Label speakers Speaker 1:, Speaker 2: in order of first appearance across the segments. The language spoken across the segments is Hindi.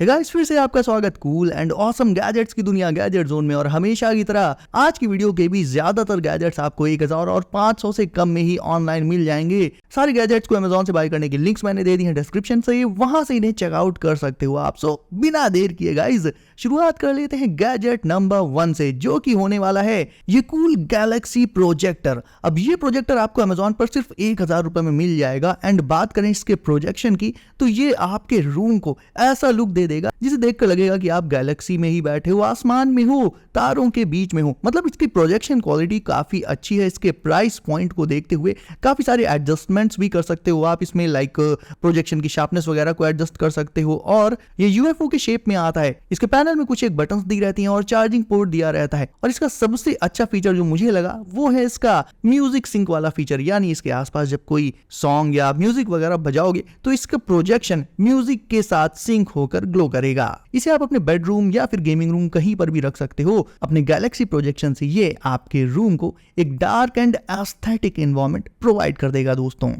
Speaker 1: गाइस फिर से आपका स्वागत कूल एंड ऑसम गैजेट्स की दुनिया गैजेट जोन में। और हमेशा की तरह आज की वीडियो के भी ज्यादातर गैजेट्स आपको 1000 और 500 से कम में ही ऑनलाइन मिल जाएंगे। सारे गैजेट्स को अमेजॉन से बाय करने की लिंक्स मैंने दे दी हैं डिस्क्रिप्शन से, वहां से इन्हें चेकआउट कर सकते हो आप। सो बिना देर किए गाइस शुरुआत कर लेते हैं गैजेट नंबर 1 से, जो कि होने वाला है ये कूल गैलेक्सी प्रोजेक्टर। अब ये प्रोजेक्टर आपको अमेजॉन पर सिर्फ 1000 रुपए में मिल जाएगा। एंड बात करें इसके प्रोजेक्शन की तो ये आपके रूम को ऐसा लुक दे देगा जिसे देखकर लगेगा कि आप गैलेक्सी में ही बैठे हो, आसमान में हो, तारों के बीच में हो। मतलब इसकी प्रोजेक्शन क्वालिटी काफी अच्छी है। इसके प्राइस पॉइंट को देखते हुए काफी सारे एडजस्टमेंट्स भी कर सकते हो आप इसमें, लाइक प्रोजेक्शन की शार्पनेस वगैरह को एडजस्ट कर सकते हो। और ये यूएफओ के शेप में आता है। इसके पैनल में कुछ एक बटन्स दी रहती हैं और चार्जिंग पोर्ट दिया रहता है। और इसका सबसे अच्छा फीचर जो मुझे लगा वो है इसका म्यूजिक सिंक वाला फीचर, यानी इसके आसपास जब कोई सॉन्ग या म्यूजिक वगैरह बजाओगे तो इसका प्रोजेक्शन म्यूजिक के साथ सिंक होकर ग्लो करेगा। इसे आप अपने बेडरूम या फिर गेमिंग रूम कहीं पर भी रख सकते हो। अपने गैलेक्सी प्रोजेक्शन से ये आपके रूम को एक dark and aesthetic environment provide कर देगा दोस्तों।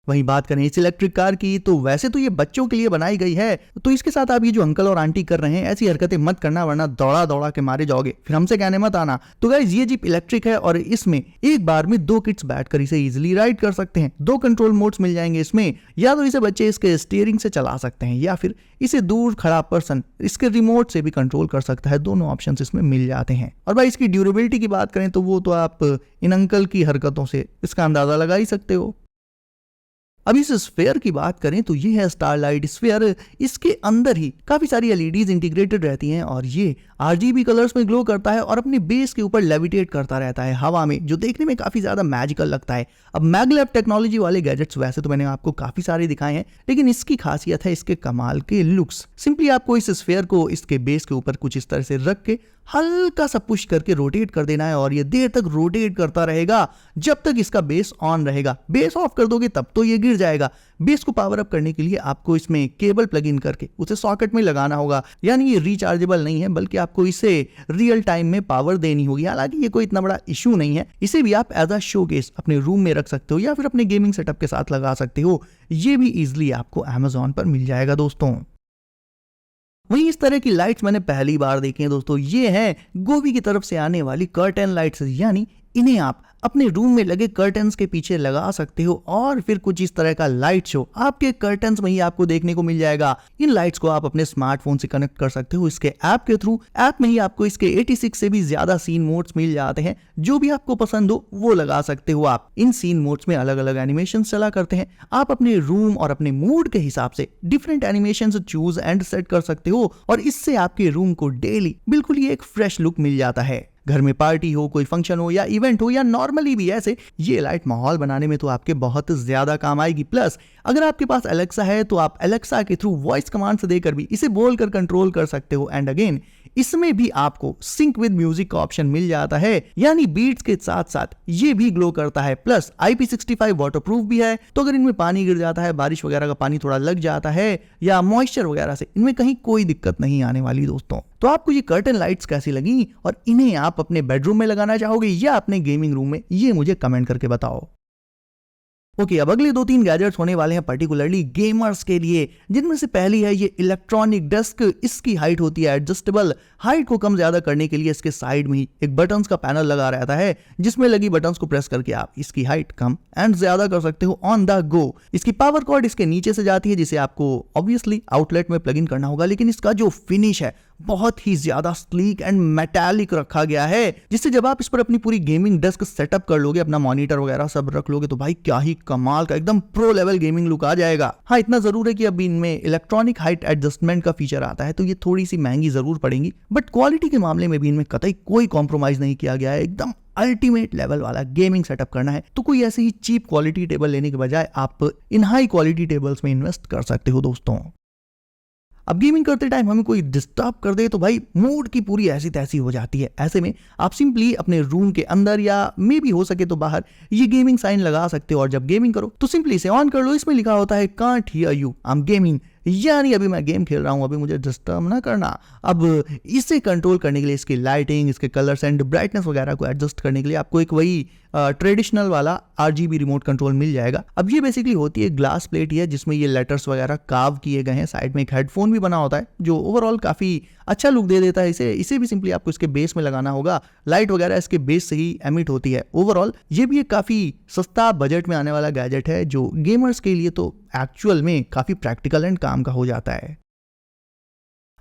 Speaker 1: वहीं बात करें इस इलेक्ट्रिक कार की तो वैसे तो ये बच्चों के लिए बनाई गई है, तो इसके साथ आप ये जो अंकल और आंटी कर रहे हैं ऐसी हरकतें मत करना, वरना दौड़ा दौड़ा के मारे जाओगे, फिर हमसे कहने मत आना। तो गाइस ये जीप इलेक्ट्रिक है और इसमें एक बार में 2 किड्स बैठकर इसे इजीली राइड कर सकते हैं। 2 कंट्रोल मोड्स मिल जाएंगे इसमें, या तो इसे बच्चे इसके स्टीयरिंग से चला सकते हैं या फिर इसे दूर खड़ा पर्सन इसके रिमोट से भी कंट्रोल कर सकता है। दोनों ऑप्शंस इसमें मिल जाते हैं। और भाई इसकी ड्यूरेबिलिटी की बात करें तो वो तो आप इन अंकल की हरकतों से इसका अंदाजा लगा ही सकते हो। अब इस स्फेयर की बात करें तो ये है स्टारलाइट स्फेयर। इसके अंदर ही काफी सारी एलईडीज इंटीग्रेटेड रहती हैं और ये आरजीबी कलर्स में ग्लो करता है और अपनी बेस के ऊपर लेविटेट करता रहता है हवा में, जो देखने में काफी ज्यादा मैजिकल लगता है। अब मैगलेब टेक्नोलॉजी वाले गैजेट्स वैसे तो मैंने आपको काफी सारे दिखाए हैं, लेकिन इसकी खासियत है इसके कमाल के लुक्स। सिंपली आपको इस स्फेयर को इसके बेस के ऊपर कुछ इस तरह से रख के हल्का सा पुश करके रोटेट कर देना है और ये देर तक रोटेट करता रहेगा जब तक इसका बेस ऑन रहेगा। बेस ऑफ कर दोगे तब तो ये गिर जाएगा। बेस को पावर अप करने के लिए आपको इसमें केबल प्लग इन करके उसे सॉकेट में लगाना होगा, यानी ये रिचार्जेबल नहीं है बल्कि आपको इसे रियल टाइम में पावर देनी होगी। हालांकि ये कोई इतना बड़ा इशू नहीं है, इसे भी आप एज अ शोकेस अपने रूम में रख सकते हो या फिर अपने गेमिंग सेटअप के साथ लगा सकते हो। ये भी इजिली आपको अमेजॉन पर मिल जाएगा दोस्तों। वहीं इस तरह की लाइट्स मैंने पहली बार देखी हैं दोस्तों। ये है गोवी की तरफ से आने वाली कर्टन लाइट्स, यानी इन्हें आप अपने रूम में लगे कर्टन्स के पीछे लगा सकते हो और फिर कुछ इस तरह का लाइट शो आपके कर्टन्स में ही आपको देखने को मिल जाएगा। इन लाइट्स को आप अपने स्मार्टफोन से कनेक्ट कर सकते हो इसके ऐप के थ्रू। ऐप में ही आपको इसके 86 से भी ज्यादा सीन मोड्स मिल जाते हैं। जो भी आपको पसंद हो वो लगा सकते हो आप। इन सीन मोड्स में अलग अलग एनिमेशन चला करते हैं। आप अपने रूम और अपने मूड के हिसाब से different animation choose and set कर सकते हो और इससे आपके रूम को डेली बिल्कुल ही एक फ्रेश लुक मिल जाता है। घर में पार्टी हो, कोई फंक्शन हो या इवेंट हो या नॉर्मली भी ऐसे, ये लाइट माहौल बनाने में तो आपके बहुत ज्यादा काम आएगी। प्लस अगर आपके पास एलेक्सा है तो आप एलेक्सा के थ्रू वॉइस कमांड से देकर भी इसे बोलकर कंट्रोल कर सकते हो। एंड अगेन इसमें भी आपको सिंक विद म्यूजिक का ऑप्शन मिल जाता है, यानी बीट्स के साथ साथ ये भी ग्लो करता है। प्लस IP65 वाटरप्रूफ भी है, तो अगर इनमें पानी गिर जाता है, बारिश वगैरह का पानी थोड़ा लग जाता है या मॉइस्चर वगैरह से, इनमें कहीं कोई दिक्कत नहीं आने वाली दोस्तों। तो आपको ये कर्टन लाइट्स कैसी लगी और इन्हें आप अपने बेडरूम में लगाना चाहोगे या अपने गेमिंग रूम में, ये मुझे कमेंट करके बताओ। ओके, अब अगले 2-3 गैजेट्स होने वाले हैं पर्टिकुलरली गेमर्स के लिए, जिनमें से पहली है ये इलेक्ट्रॉनिक डेस्क। इसकी हाइट होती है एडजस्टेबल। हाइट को कम ज्यादा करने के लिए इसके साइड में ही एक बटन्स का पैनल लगा रहता है, जिसमें लगी बटन्स को प्रेस करके आप इसकी हाइट कम एंड ज्यादा कर सकते हो ऑन द गो। इसकी पावर कॉर्ड इसके नीचे से जाती है, जिसे आपको ऑब्वियसली आउटलेट में प्लग इन करना होगा, लेकिन इसका जो फिनिश है बहुत ही ज्यादा स्लीक एंड मेटालिक रखा गया है, जिससे जब आप इस पर अपनी पूरी गेमिंग डेस्क सेटअप कर लोगे, अपना मॉनिटर वगैरह सब रख लोगे, तो भाई क्या ही कमाल का एकदम प्रो लेवल गेमिंग लुक आ जाएगा। हाँ, इतना जरूर है कि अब इनमें इलेक्ट्रॉनिक हाइट एडजस्टमेंट का फीचर आता है, तो ये थोड़ी सी महंगी जरूर पड़ेंगी, बट क्वालिटी के मामले में भी इनमें कतई कोई कॉम्प्रोमाइज नहीं किया गया है। एकदम अल्टीमेट लेवल वाला गेमिंग सेटअप करना है तो कोई ऐसे ही चीप क्वालिटी टेबल लेने के बजाय आप इन हाई क्वालिटी टेबल्स में इन्वेस्ट कर सकते हो दोस्तों। अब गेमिंग करते टाइम हमें कोई डिस्टर्ब कर दे तो भाई मूड की पूरी ऐसी तैसी हो जाती है। ऐसे में आप सिंपली अपने रूम के अंदर या मे भी हो सके तो बाहर ये गेमिंग साइन लगा सकते हो और जब गेमिंग करो तो सिंपली इसे ऑन कर लो। इसमें लिखा होता है can't hear you, I am gaming, यानी अभी मैं गेम खेल रहा हूँ, अभी मुझे डिस्टर्ब ना करना। अब इसे कंट्रोल करने के लिए इसकी लाइटिंग, इसके कलर्स एंड ब्राइटनेस वगैरह को एडजस्ट करने के लिए आपको एक वही ट्रेडिशनल वाला RGB रिमोट कंट्रोल मिल जाएगा। अब ये बेसिकली होती है ग्लास प्लेट ही है जिसमें ये लेटर्स वगैरह कार्व किए गए हैं। साइड में एक हेडफोन भी बना होता है जो ओवरऑल काफी अच्छा लुक दे देता है। इसे भी सिंपली आपको इसके बेस में लगाना होगा। लाइट वगैरह इसके बेस से ही एमिट होती है। ओवरऑल ये भी एक काफी सस्ता बजट में आने वाला गैजेट है जो गेमर्स के लिए तो एक्चुअल में काफी प्रैक्टिकल एंड काम का हो जाता है।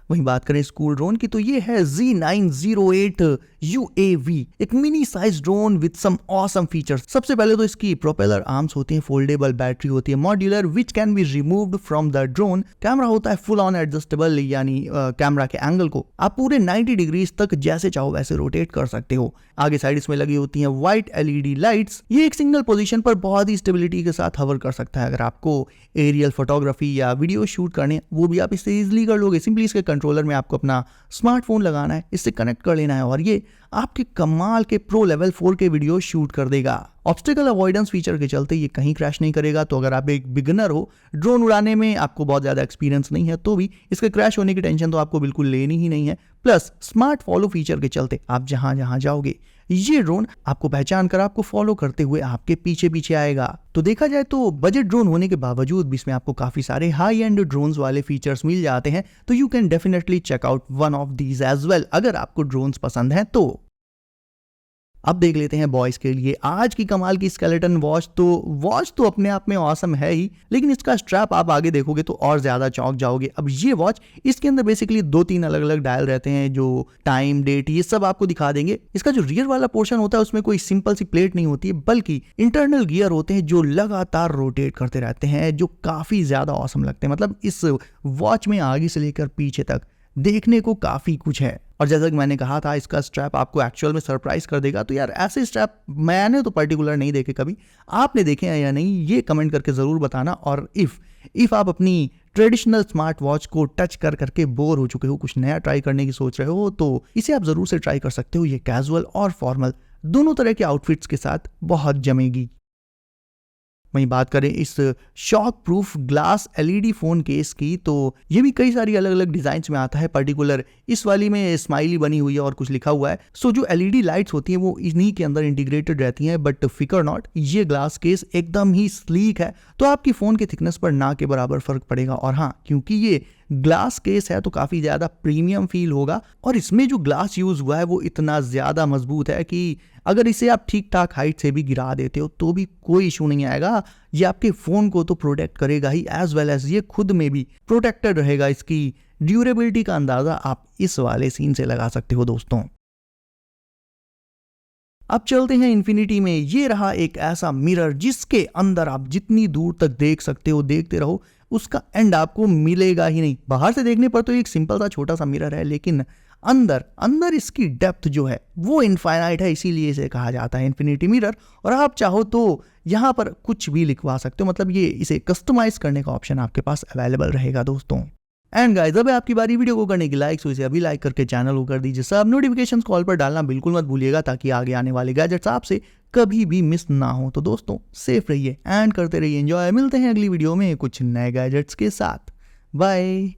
Speaker 1: वहीं बात करें स्कूल ड्रोन की तो ये है Z908 UAV, एक mini size drone with some awesome features. सबसे पहले तो इसकी प्रोपेलर आर्म्स होती हैं, फोल्डेबल बैटरी होती है, modular which can be removed from the drone. Camera होता है फुल ऑन एडजस्टेबल, यानी कैमरा के एंगल को आप पूरे 90 डिग्रीज तक जैसे चाहो वैसे रोटेट कर सकते हो। आगे साइड इसमें लगी होती हैं व्हाइट LED लाइट्स। ये एक सिंगल पोजीशन पर बहुत ही स्टेबिलिटी के साथ हवर कर सकता है। अगर आपको एरियल फोटोग्राफी या वीडियो शूट करने वो भी आप इससे इजीली कर लोगे। सिंपली इसके कंट्रोलर में आपको अपना स्मार्टफोन लगाना है, इससे कनेक्ट कर लेना है और ये आपके कमाल के pro level 4K video shoot कर देगा। ऑब्स्टिकल अवॉइडेंस फीचर के चलते ये कहीं क्रैश नहीं करेगा। तो अगर आप एक बिगिनर हो, ड्रोन उड़ाने में आपको बहुत ज्यादा एक्सपीरियंस नहीं है, तो भी इसके क्रैश होने की टेंशन तो आपको बिल्कुल लेनी ही नहीं है। प्लस स्मार्ट फॉलो फीचर के चलते आप जहां जहां जाओगे ये ड्रोन आपको पहचान कर आपको फॉलो करते हुए आपके पीछे पीछे आएगा। तो देखा जाए तो बजट ड्रोन होने के बावजूद भी इसमें आपको काफी सारे हाई एंड ड्रोन्स वाले फीचर्स मिल जाते हैं। तो you can definitely check out one of these as well अगर आपको ड्रोन्स पसंद है तो। अब देख लेते हैं बॉयज के लिए आज की कमाल की स्केलेटन वॉच तो अपने आप में ऑसम है ही, लेकिन इसका स्ट्रैप आप आगे देखोगे तो और ज्यादा चौंक जाओगे। अब ये वॉच, इसके अंदर बेसिकली 2-3 अलग अलग डायल रहते हैं जो टाइम, डेट, ये सब आपको दिखा देंगे। इसका जो रियर वाला पोर्शन होता है उसमें कोई सिंपल सी प्लेट नहीं होती है, बल्कि इंटरनल गियर होते हैं जो लगातार रोटेट करते रहते हैं, जो काफी ज्यादा ऑसम लगते हैं। मतलब इस वॉच में आगे से लेकर पीछे तक देखने को काफी कुछ है। और जैसा कि मैंने कहा था इसका स्ट्रैप आपको एक्चुअल में सरप्राइज कर देगा। तो यार ऐसे स्ट्रैप मैंने तो पर्टिकुलर नहीं देखे कभी, आपने देखे हैं या नहीं ये कमेंट करके जरूर बताना। और इफ आप अपनी ट्रेडिशनल स्मार्ट वॉच को टच करके बोर हो चुके हो, कुछ नया ट्राई करने की सोच रहे हो, तो इसे आप जरूर से ट्राई कर सकते हो। ये कैजुअल और फॉर्मल दोनों तरह के आउटफिट्स के साथ बहुत जमेगी। वहीं बात करें इस shock proof glass LED phone case की तो ये भी कई सारी अलग अलग डिजाइन्स में आता है। पर्टिकुलर इस वाली में स्माइली बनी हुई है और कुछ लिखा हुआ है। सो जो LED लाइट्स होती हैं वो इन्हीं के अंदर इंटीग्रेटेड रहती हैं। बट फिकर नॉट, ये ग्लास केस एकदम ही स्लीक है तो आपकी फोन के थिकनेस पर ना के बराबर फर्क पड़ेगा। और हाँ, क्योंकि ये ग्लास केस है तो काफी ज्यादा प्रीमियम फील होगा। और इसमें जो ग्लास यूज हुआ है वो इतना ज्यादा मजबूत है कि अगर इसे आप ठीक ठाक हाइट से भी गिरा देते हो तो भी कोई इशू नहीं आएगा। ये आपके फोन को तो प्रोटेक्ट करेगा ही, एज वेल एज ये खुद में भी प्रोटेक्टेड रहेगा। इसकी ड्यूरेबिलिटी का अंदाजा आप इस वाले सीन से लगा सकते हो दोस्तों। अब चलते हैं इन्फिनिटी में। ये रहा एक ऐसा मिरर जिसके अंदर आप जितनी दूर तक देख सकते हो, देखते रहो, उसका एंड आपको मिलेगा ही नहीं। बाहर से देखने पर तो एक सिंपल सा छोटा सा मिरर है, लेकिन अंदर इसकी डेप्थ जो है वो इनफाइनाइट है, इसीलिए इसे कहा जाता है इन्फिनिटी मिरर। और आप चाहो तो यहाँ पर कुछ भी लिखवा सकते हो, मतलब ये इसे कस्टमाइज करने का ऑप्शन आपके पास अवेलेबल रहेगा दोस्तों। एंड गाइस, अब आपकी बारी वीडियो को करने की लाइक, सो इसे अभी लाइक करके चैनल को कर दीजिए सब। नोटिफिकेशंस कॉल पर डालना बिल्कुल मत भूलिएगा ताकि आगे आने वाले गैजेट्स आपसे कभी भी मिस ना हो। तो दोस्तों सेफ रहिए एंड करते रहिए एंजॉय। मिलते हैं अगली वीडियो में कुछ नए गैजेट्स के साथ। बाय।